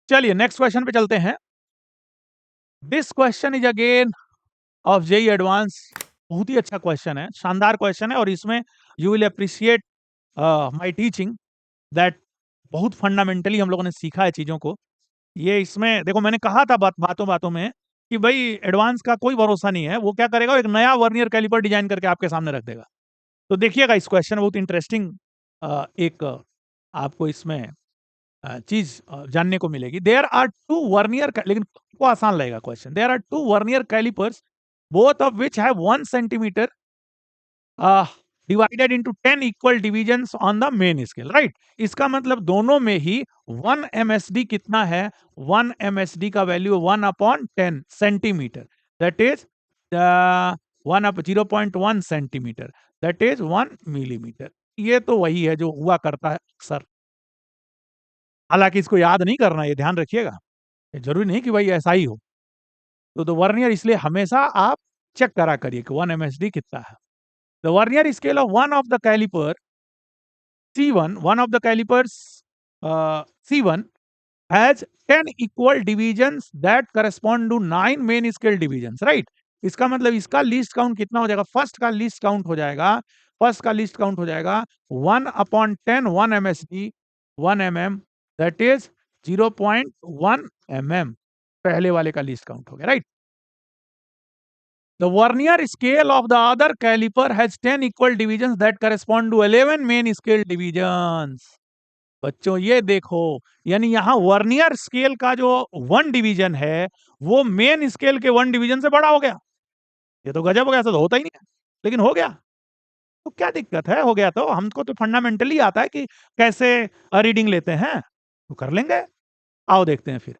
चलिए next question पे चलते हैं। This question is again of JEE advance. बहुत ही अच्छा क्वेश्चन है, शानदार क्वेश्चन है, और इसमें you will appreciate my teaching that बहुत फंडामेंटली हम लोगों ने सीखा है चीजों को। ये इसमें देखो, मैंने कहा था बातों बातों में कि भाई एडवांस का कोई भरोसा नहीं है। वो क्या करेगा, वो एक नया वर्नियर कैलिपर डिजाइन करके आपके सामने रख देगा। तो देखिएगा, इस क्वेश्चन बहुत इंटरेस्टिंग एक आपको इसमें चीज जानने को मिलेगी। देयर आर टू वर्नियर, लेकिन को आसान लगेगा question. There are two vernier calipers both of which have 1 centimetre divided into 10 equal divisions on the main scale, right. इसका मतलब दोनों में ही 1 MSD कितना है, 1 MSD का value 1/10 centimetre, that is 0.1 centimetre, that is 1 millimetre. ये तो वही है जो हुआ करता है अक्सर। हालांकि इसको याद नहीं करना, ये ध्यान रखिएगा, जरूरी नहीं कि भाई ऐसा ही हो। तो वर्नियर इसलिए हमेशा आप चेक करा करिए कि 1 MSD कितना है। The vernier scale of one of the caliper C1, one of the calipers C1 has 10 equal divisions that correspond to 9 main scale divisions, right? इसका मतलब इसका लीस्ट काउंट कितना हो जाएगा, फर्स्ट का लीस्ट काउंट हो जाएगा, 1/10 1 MSD 1 mm, that is 0.1 mm, पहले वाले का लीस्ट काउंट हो गया, right. The vernier scale of the other caliper has 10 equal divisions that correspond to 11 main scale divisions. बच्चों ये देखो, यानी यहां वर्नियर स्केल का जो 1 डिवीजन है वो मेन स्केल के 1 डिवीजन से बड़ा हो गया। ये तो गजब हो गया, ऐसा तो होता ही नहीं है, लेकिन हो गया। तो क्या दिक्कत है, हो गया तो हमको तो फंडामेंटली आता है कि कैसे रीडिंग लेते हैं, तो कर लेंगे। आओ देखते हैं फिर।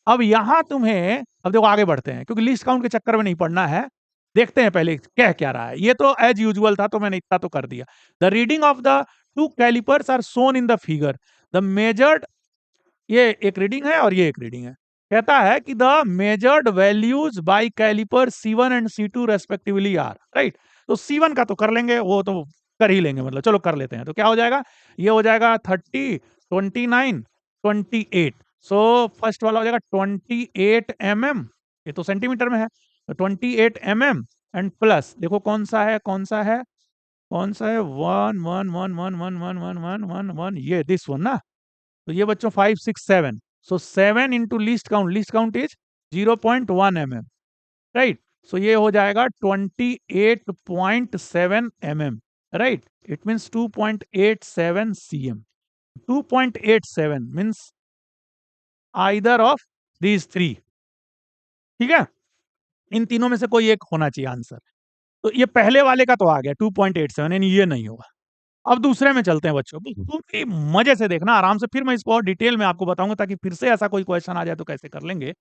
अब यहां तुम्हें, अब देखो आगे बढ़ते हैं क्योंकि लिस्ट काउंट के चक्कर में नहीं पड़ना है। देखते हैं पहले कह क्या रहा है। ये तो एज यूजुअल था, तो मैंने इतना तो कर दिया। The reading of the two calipers are shown in the figure. The measured, ये एक रीडिंग है और ये एक रीडिंग है। कहता है कि the measured values by caliper C1 and C2 respectively are, right. तो C1 का तो कर लेंगे, वो तो कर ही लेंगे, मतलब चलो कर लेते हैं। तो क्या हो जाएगा, ये हो जाएगा 30, 29, 28। सो फर्स्ट वाला हो जाएगा 28 mm, ये तो सेंटीमीटर में है, तो 28 mm एंड प्लस देखो कौन सा है, कौन सा है, कौन सा है, 1 1 1 1 1 1 1 1 1, ये दिस वन ना। तो ये बच्चों 5 6 7, so 7 into least count is 0.1 mm, right. So ये हो जाएगा 28.7 mm, right. It means 2.87 cm। 2.87 means either of these three, ठीक है। इन तीनों में से कोई एक होना चाहिए आंसर। तो ये पहले वाले का तो आ गया 2.87, यानी ये नहीं होगा। अब दूसरे में चलते हैं बच्चों, पूरी मजे से देखना आराम से, फिर मैं इसको और डिटेल में आपको बताऊंगा ताकि फिर से ऐसा कोई क्वेश्चन आ जाए तो कैसे कर लेंगे।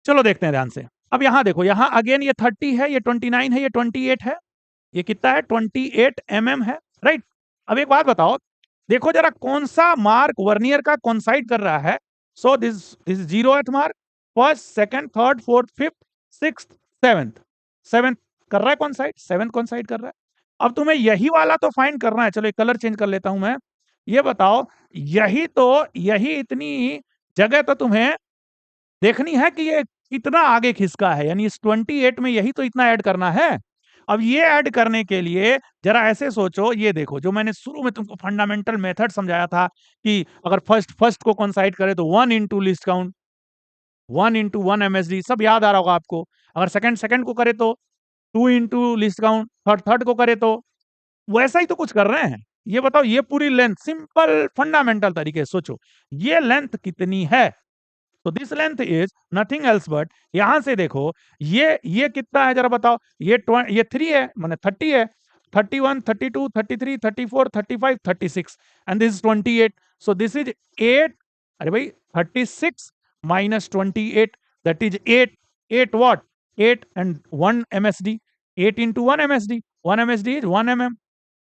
चलो देखते हैं ध्यान से। अब यहां देखो, यहां अगेन ये 30 है, ये 29 है, ये 28 है, ये कितना है 28 mm है, राइट। अब एक बात बताओ, देखो जरा कौन सा मार्क वर्नियर का कॉन्साइड कर रहा है। So this this 0th mark, first, second, third, fourth, fifth, sixth, seventh. Seventh कर रहा है कॉन्साइड, सेवेंथ कॉन्साइड कर रहा है। अब तुम्हें यही वाला तो फाइंड करना है। चलो एक कलर चेंज कर लेता हूं मैं। ये बताओ, यही तो, यही इतनी जगह तो तुम्हें देखनी है कि ये कितना आगे खिसका है, यानी इस 28 में यही तो इतना ऐड करना है। अब ये ऐड करने के लिए जरा ऐसे सोचो, ये देखो जो मैंने शुरू में तुमको फंडामेंटल मेथड समझाया था कि अगर फर्स्ट फर्स्ट को कॉन्साइड करे तो 1 into list count, 1 into 1 MSD, सब याद आ रहा होगा आपको। अगर सेकंड सेकंड को करे तो 2 into list count, third third को करे तो, वैसा ही तो कुछ कर रहे हैं। ये बताओ, ये पूरी लेंथ सिंपल फंडामेंटल तरीके से सोचो, ये लेंथ कितनी है। तो this length is nothing else but, यहां से देखो ये कितना है जरा बताओ। ये 3 है, माने 30 है, 31, 32, 33, 34, 35, 36, and this is 28। So this is 8, अरे भाई 36 minus 28, that is 8। 8 what, 8 and 1 MSD, 8 into 1 MSD, 1 MSD is 1 mm,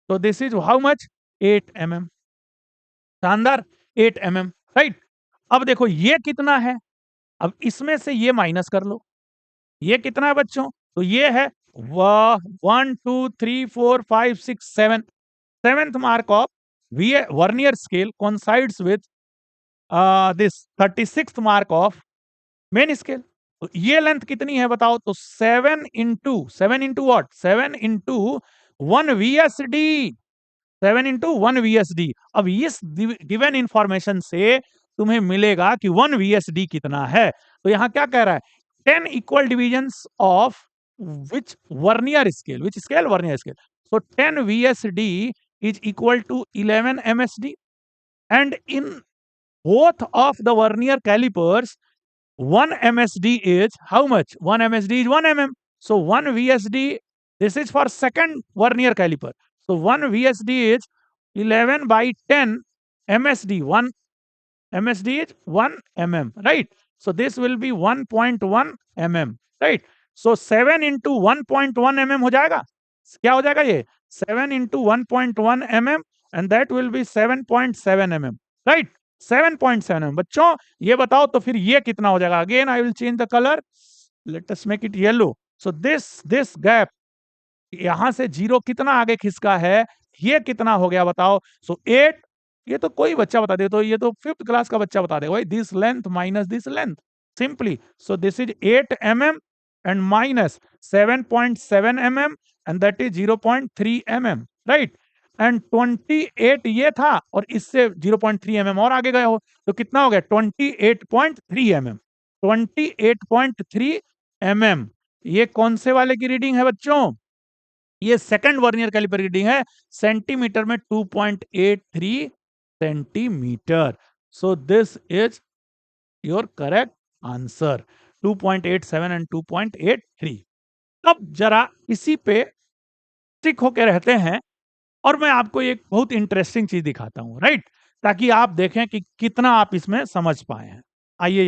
so this is how much, 8 mm। शानदार, 8 mm, राइट। अब देखो ये कितना है, अब इसमें से ये माइनस कर लो, ये कितना है बच्चों, तो ये है 1 2 3 4 5 6 7, seventh mark of vernier scale coincides with this 36th mark of main scale. तो ये लेंथ कितनी है बताओ? तो 7 into what? 7 into 1 VSD। 7 into 1 VSD। अब इस गिवन इंफॉर्मेशन से तुम्हें मिलेगा कि 1 VSD कितना है। तो यहां क्या कह रहा है? 10 equal divisions of which vernier scale, which scale? Vernier scale. So 10 VSD is equal to 11 MSD, and in both of the vernier calipers 1 MSD is how much? 1 MSD is 1 mm. So 1 VSD, this is for second vernier caliper. So 1 VSD is 11 by 10 MSD. 1 MSD is 1 mm, right? So this will be 1.1 mm, right? So 7 into 1.1 mm हो जाएगा। क्या हो जाएगा ये? 7 into 1.1 mm, and that will be 7.7 mm, right? 7.7 mm। बच्चों ये बताओ तो फिर ये कितना हो जाएगा? Again I will change the color. Let us make it yellow. So this gap, यहां से 0 कितना आगे खिसका है? ये कितना हो गया बताओ? सो 8। ये तो कोई बच्चा बता दे, तो ये तो 5th क्लास का बच्चा बता देगा भाई। This length minus this length, simply. So this is 8 mm and minus 7.7 mm, and that is 0.3 mm, right? And 28 ये था और इससे 0.3 mm और आगे गए हो, तो कितना हो गया? 28.3 mm। 28.3 mm। ये कौन से वाले की रीडिंग है बच्चों? ये सेकंड वर्नियर कैलिपर रीडिंग है। सेंटीमीटर में 2.83 centimetre. So this is your correct answer, 2.87 and 2.83। अब जरा इसी पे स्टिक होके रहते हैं और मैं आपको एक बहुत इंटरेस्टिंग चीज दिखाता हूं, राइट? ताकि आप देखें कि कितना आप इसमें समझ पाए हैं। आइए